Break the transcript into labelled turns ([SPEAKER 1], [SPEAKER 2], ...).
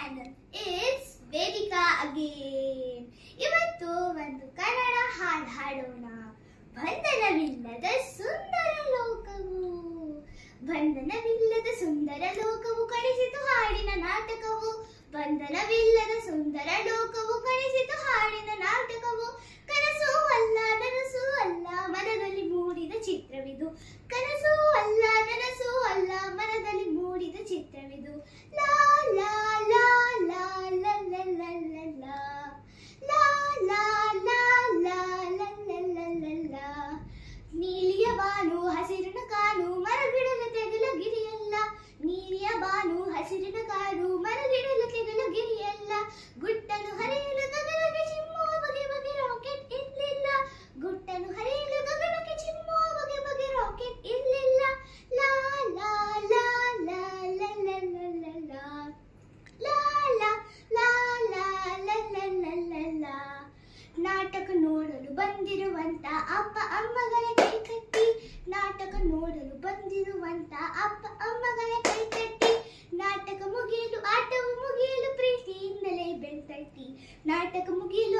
[SPEAKER 1] Channel it's Vedika again. ಇವತ್ತು ಒಂದು ಕನ್ನಡ ಹಾಡು ಹಾಡೋಣ. ಬಂಧನವಿಲ್ಲದ ಸುಂದರ ಲೋಕವು, ಬಂಧನವಿಲ್ಲದ ಸುಂದರ ಲೋಕವು ಕಳಿಸಿತು ಹಾಡಿನ ನಾಟಕವು. ಬಂಧನವಿಲ್ಲದ ಸುಂದರ ಲೋಕವು ಕಳಿಸಿತು ಹಾಡಿನ ನಾಟಕವು. ಕನಸು ಅಲ್ಲ ನನಸು ಅಲ್ಲ ಮನದಲ್ಲಿ ಮೂಡಿದ ಚಿತ್ರವಿದು. ಕನಸು ಅಲ್ಲ ನನಸು ಅಲ್ಲ ಮನದಲ್ಲಿ ಮೂಡಿದ ಚಿತ್ರವಿದು. ಲಾ ಲಾ ಲಾ ಲಾ ಲಾ ಲಾ ಲಾ ಲಾ ಲಾ ಲಾ ಲಾ ಲಾ ಲಾ ಲಾ ಲಾ ಲಾ. ನೀಲಿಯ ಬಾನು ಹಸಿರಿನ ಕಾನು ಮರಗಿಡಲ ತೆಗಲ ಗಿರಿಯಲ್ಲ. ನೀಲಿಯ ಬಾನು ಹಸಿರಿನ ಕಾನು ಮರಗಿಡಲ ತೆಗಲ ಗಿರಿಯಲ್ಲ. ಗುಟ್ಟನು ಹರಿಯಲು ಗಗನಕ್ಕೆ ಚಿಮ್ಮುವ ಬಗೆ ಬಗೆ ರಾಕೆಟ್ ಇರ್ಲಿಲ್ಲ. ಗುಟ್ಟನು ಹರಿಯಲು ಗಗನಕ್ಕೆ ಚಿಮ್ಮುವ ಬಗೆ ಬಗೆ ರಾಕೆಟ್ ಇರ್ಲಿಲ್ಲ. ಲಾ ಲಾ ಲಾ ಲಾ ಲಾ ಲಾ ಲಾ ಲಾ ಲಾ ಲಾ ಲಾ ಲಾ ಲಾ ಲಾ ಲಾ ಲಾ ಲಾ. ನಾಟಕ ನೋಡಲು ಬಂದಿರುವಂತ ಅಪ್ಪ ಅಮ್ಮಗಳ ಕೈ ಕಟ್ಟಿ. ನಾಟಕ ನೋಡಲು ಬಂದಿರುವಂತ ಅಪ್ಪ ಅಮ್ಮಗಳ ಕೈ ಕಟ್ಟಿ. ನಾಟಕ ಮುಗಿಯಲು ಆಟವು ಮುಗಿಯಲು ಪ್ರೀತಿಯಿಂದಲೇ ಬೆಳ್ತಟ್ಟಿ. ನಾಟಕ ಮುಗಿಯಲು